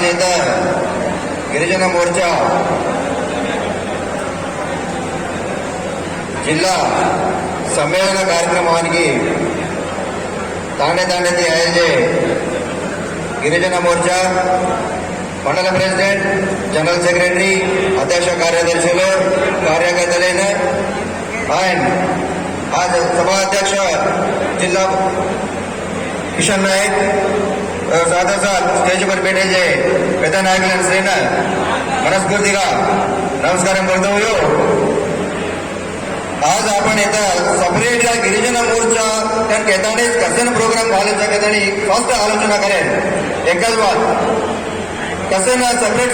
నేత గిరిజన మోర్చా జిల్లా సమ్మేళన కార్యక్రమానికి తాండేతి ఐఎల్జే గిరిజన మోర్చా మండల ప్రెసిడెంట్, జనరల్ సెక్రటరీ, అధ్యక్ష కార్యదర్శులు, కార్యకర్తలైన అండ్ आज सभा अध्यक्ष जिला किशन नायक साथ स्टेज पर बैठे जे पेदा नायक श्रेण मनस्फूर्ति नमस्कार करता हूँ। आज आपण सपरेट गिरिजन मोर्चा कहता कसन प्रोग्राम घालायचा कहता फर्स्ट आलोचना करेल एकच बात कसन सपरेट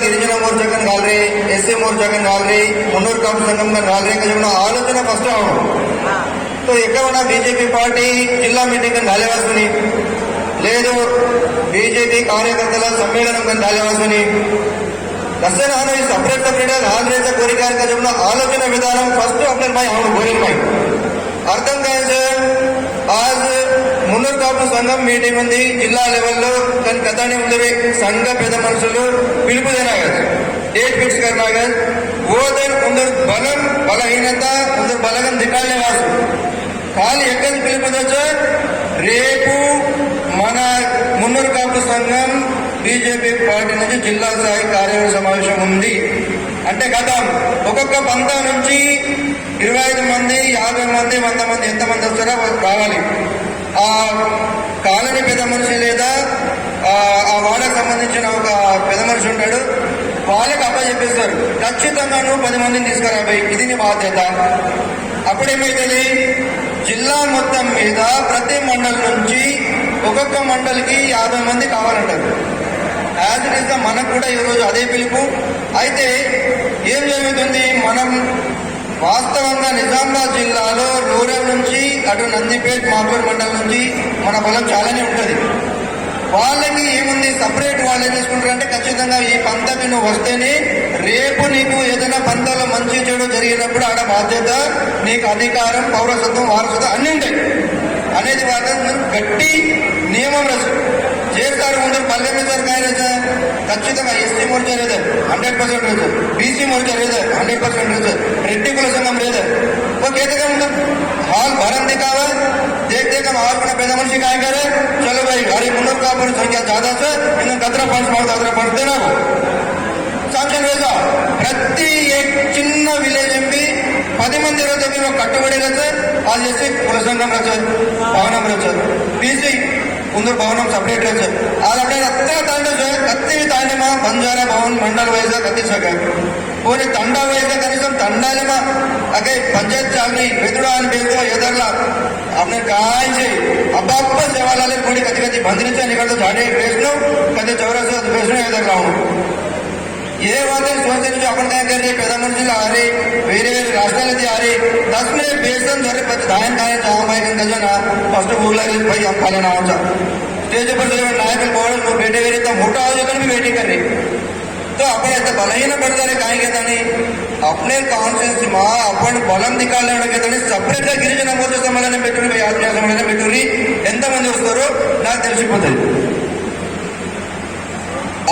गिरिजन मोर्चा कन घाल रहे, एससी मोर्चा कन घाल रहे, मुन्नूर काप संगम कन घाल रहे कजमना आलोचना फर्स्ट आवडो तो एका बीजेपी पार्टी जिल्हा मीटिंग कन घालेवासुनी లేదు बीजेपी కార్యకర్తల సమ్మేళనం కన్ घालेवासुनी कसन आना सपरेट घालण्याचा कोरिकार कजमना आलोचना विधान फर्स्ट आपल्या भाई आवड बोरेल भाई అర్థం కాదు। आज మున్నూరు కాపు సంఘం మీటింగ్ ఉంది జిల్లా లెవెల్లో దాని కథానే ఉంది సంఘ పెద్ద మనుషులు పిలుపు देना डेट फिक्स करना है वो दिन उधर बलम बलहीनता उधर बलगन दिखाने वासु खाली एकच పిలుపుదొచ్చ రేపు మన మున్నూరు కాపు సంఘం బీజేపీ పార్టీ నుంచి జిల్లా స్థాయి కార్యవర్గ సమావేశం ఉంది అంటే కదా ఒక్కొక్క పంత నుంచి 25 మంది 50 మంది 100 మంది ఎంతమంది వస్తారో కావాలి। ఆ కాలనీ పెద్ద మనిషి లేదా ఆ వాడకు సంబంధించిన ఒక పెద్ద మనిషి ఉంటాడు, వాళ్ళకి అప్పచెప్పేస్తారు ఖచ్చితంగా నువ్వు 10 మందిని తీసుకురాబోయి ఇది నీ బాధ్యత। అప్పుడేమైతుంది జిల్లా మొత్తం మీద ప్రతి మండలి నుంచి ఒక్కొక్క మండలికి 50 మంది కావాలంటారు। యాజ్ ఇట్ ఈస్ గా మనకు కూడా ఈరోజు అదే పిలుపు అయితే ఏం జరుగుతుంది మనం వాస్తవంగా నిజామాబాద్ జిల్లాలో రూరల్ నుంచి అటు నందిపేట్ మాపూర్ మండలం నుంచి మన బలం చాలానే ఉంటుంది। వాళ్ళకి ఏముంది సపరేట్ వాళ్ళు ఏం చేసుకుంటారంటే ఖచ్చితంగా ఈ పంతకి నువ్వు వస్తేనే రేపు నీకు ఏదైనా పంతాలో మంచి చెడు జరిగినప్పుడు ఆడ బాధ్యత నీకు అధికారం పౌరసత్వం వారసత్వం అన్ని ఉంటాయి అనేది వాళ్ళని గట్టి నియమం చేస్తారు। ముందు పల్లె మీద ఖచ్చితంగా ఎస్టీ మోర్చా లేదు 100% లేదు, బీసీ మోర్చా లేదు 100% లేదు, రెడ్డి కుల సంఘం లేదు कहते हॉल भरन दिखावा देख देख हम हॉल में पैदा मनुष्य काय करे चलो भाई हमारी मुन्नूर का संख्या ज्यादा से इन्हें 17 फंड्स देना साक्षन वेसा प्रति एक చిన్న విలేజ్ ఎంపీ 10 మంది రోజు కట్టుబడి आज एससी कुल संघम भवनम बीसी कुंदूर भवनम सपरेट आज अपने कत्ती तांडे बंजारा भवन मंडल वाइज कत्ती सके कोई तंडा वाइज कनीस तंडाले अगे पंचायत चालनी बेदुड़ा बेदो एदरला अपने काय अब्बा सेवाले कोई कति कति बंधनी निकल झाड़े बेचनो कति चौरस बेचनो एदरला ये बात सोचते जो अपन क्या कर रहे पैदा मंजिल आ रहे वेरे वेरे राष्ट्रालती आ रहे 10 मिनट बेसन धरे दायन दायन जहाँ भाई गंगा ना फर्स्ट बोला भाई हम खाले ना हो स्टेज पर नायक बोल बैठे वेरे तो मोटा हो जाकर भी वेटिंग कर रही तो अपन ऐसा बलहीन पड़ता रहे काय कहता नहीं अपने कॉन्शियस में अपन बलम दिखाने कहता सपरेट गिरिजन मोर्चा सम्मेलन పెట్టుకుని ఆత్మీయ సమ్మేళనం పెట్టుకుని ఎంతమంది వస్తారో నాకు తెలిసిపోతుంది।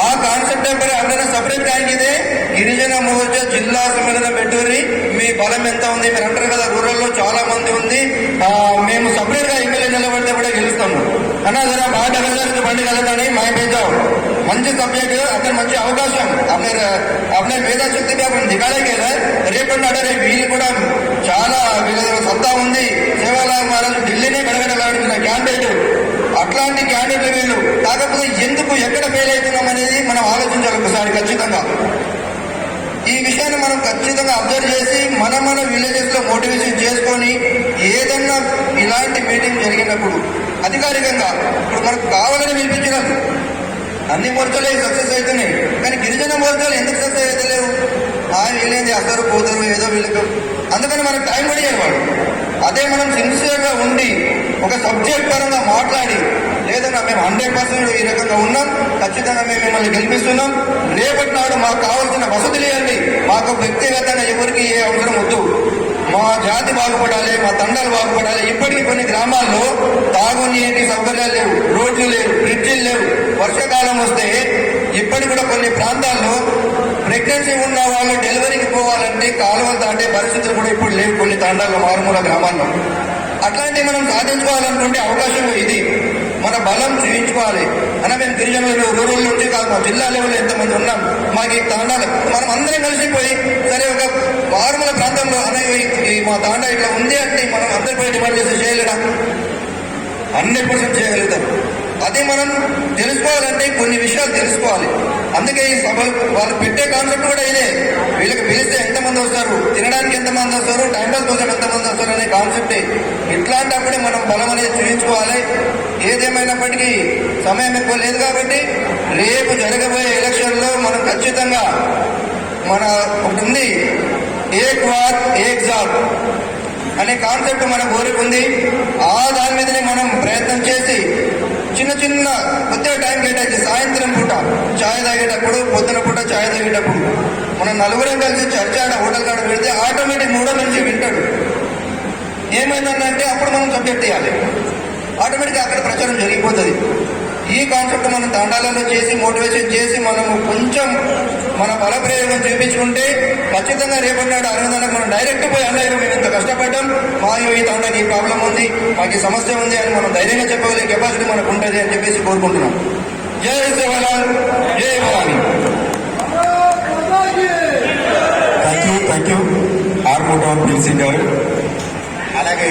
ఆ కాన్సెప్ట్ అక్కడ సపరేట్ ట్యాంక్ ఇదే గిరిజన మోర్చా జిల్లా సమ్మేళనం పెట్టుకుని మీ బలం ఎంత ఉంది మీరు అంటారు కదా రూరల్లో చాలా మంది ఉంది మేము సపరేట్ గా ఎమ్మెల్యే నిలబడితే కూడా గెలుస్తాము అన్నా జరా బాగా బండి కలదని మాయపేద్దాం మంచి సబ్జెక్ట్ అక్కడ మంచి అవకాశం अपने मेधा शक्ति अपन दिखाने రేపటి నాడు వీళ్ళు కూడా చాలా వీళ్ళ సత్తా ఉంది సేవాలాల్ మహారాజు ఢిల్లీనే గడగడలాడుతున్న క్యాండిడేట్ అట్లాంటి క్యాండిడేట్లు వీళ్ళు కాకపోతే ఎందుకు ఎక్కడ ఫెయిల్ అవుతున్నాం అనేది మనం ఆలోచించాలి ఒకసారి ఖచ్చితంగా ఈ విషయాన్ని మనం ఖచ్చితంగా అబ్జర్వ్ చేసి మన విలేజెస్ లో మోటివేషన్ చేసుకొని ఏదన్నా ఇలాంటి మీటింగ్ జరిగినప్పుడు అధికారికంగా ఇప్పుడు మనకు కావాలని పిలిపించడం అన్ని మోర్చాలే సక్సెస్ అవుతున్నాయి కానీ గిరిజన మోర్చాలు ఎందుకు సక్సెస్ అవుతలేవు వీళ్ళేంది అసలు పోతారు ఏదో వీళ్ళకు అందుకని మనకు టైం పడియాలి వాడు అదే మనం సిన్సియర్ గా ఉండి ఒక సబ్జెక్ట్ పరంగా మాట్లాడి లేదన్నా మేము 100% ఈ రకంగా ఉన్నాం ఖచ్చితంగా మేము మిమ్మల్ని గెలిపిస్తున్నాం రేపటి నాడు మాకు కావాల్సిన వసతులు ఇవ్వండి మాకు వ్యక్తిగతంగా ఎవరికి ఏ అవసరం వద్దు మా జాతి బాగుపడాలి మా తండాలు బాగుపడాలి ఇప్పటికీ కొన్ని గ్రామాల్లో తాగునీటి సౌకర్యాలు లేవు రోడ్లు లేవు బ్రిడ్జిలు లేవు వర్షాకాలం వస్తే ఇప్పటికి కూడా కొన్ని ప్రాంతాల్లో ప్రెగ్నెన్సీ ఉన్న వాళ్ళు డెలివరీకి పోవాలంటే కాలువలు దాటే పరిస్థితులు కూడా ఇప్పుడు లేవు కొన్ని తాండాల్లో, మారుమూల గ్రామాల్లో. అట్లాంటివి మనం సాధించుకోవాలనుకుంటే అవకాశం ఇది. మన బలం చూపించుకోవాలి. అన్న మేము గిరిజనులు రూరల్ నుంచి కాదు, మా జిల్లా లెవెల్లో ఎంతమంది ఉన్నాం, మాకు ఈ తాండాలు మనం అందరం కలిసిపోయి సరే ఒక మారుమూల ప్రాంతంలో ఈ మా తాండా ఇట్లా ఉంది అంటే మనం అందరి పోయి డిమాండ్ చేసి చేయలేదా? 100% చేయగలుగుతాం. అది మనం తెలుసుకోవాలంటే కొన్ని విషయాలు తెలుసుకోవాలి. అందుకే ఈ సభలు వాళ్ళు పెట్టే కాన్సెప్ట్ కూడా ఇదే. వీళ్ళకి పిలిస్తే ఎంతమంది వస్తారు, తినడానికి ఎంతమంది వస్తారు, టైం పాస్ కోసం ఎంతమంది వస్తారు అనే కాన్సెప్టే. ఇట్లాంటప్పుడే మనం బలం అనేది చూపించుకోవాలి. ఏదేమైనప్పటికీ సమయం ఎక్కువ లేదు కాబట్టి రేపు జరగబోయే ఎలక్షన్లో మనం ఖచ్చితంగా మన ఒకటి ఉంది, ఏక్ వార్ ఏక్ జాబ్ అనే కాన్సెప్ట్ మన కోరికుంది. దాని మీదనే మనం ప్రయత్నం చేసి చిన్న చిన్న కొద్దిగా టైం కేటాయించి సాయంత్రం పూట ఛాయ్ తాగేటప్పుడు, పొద్దున పూట ఛాయ్ తాగేటప్పుడు మనం నలుగురం కలిసి చర్చాడ హోటల్ కాడ పెడితే ఆటోమేటిక్ మూడో నుంచి వింటాడు. ఏమైందంటే అప్పుడు మనం సబ్జెక్ట్ చేయాలి, ఆటోమేటిక్గా అక్కడ ప్రచారం జరిగిపోతుంది. ఈ కాన్సెప్ట్ మనం తండాలలో చేసి మోటివేషన్ చేసి మనము కొంచెం మన బలప్రయోగం చూపించుకుంటే ఖచ్చితంగా రేపటినాడు అరవిందానికి మనం డైరెక్ట్ పోయి అన్నారు మేము ఇంత కష్టపడ్డాం, మా ఈ తండాకి ఈ ప్రాబ్లం ఉంది, మాకు ఈ సమస్య ఉంది అని మనం ధైర్యంగా చెప్పగలిగే కెపాసిటీ మనకు ఉంటుంది అని చెప్పేసి కోరుకుంటున్నాం. జై సేవలాల్, జై భవానీ. థ్యాంక్ యూ ఆర్మూర్ పిలిసి గారు. అలాగే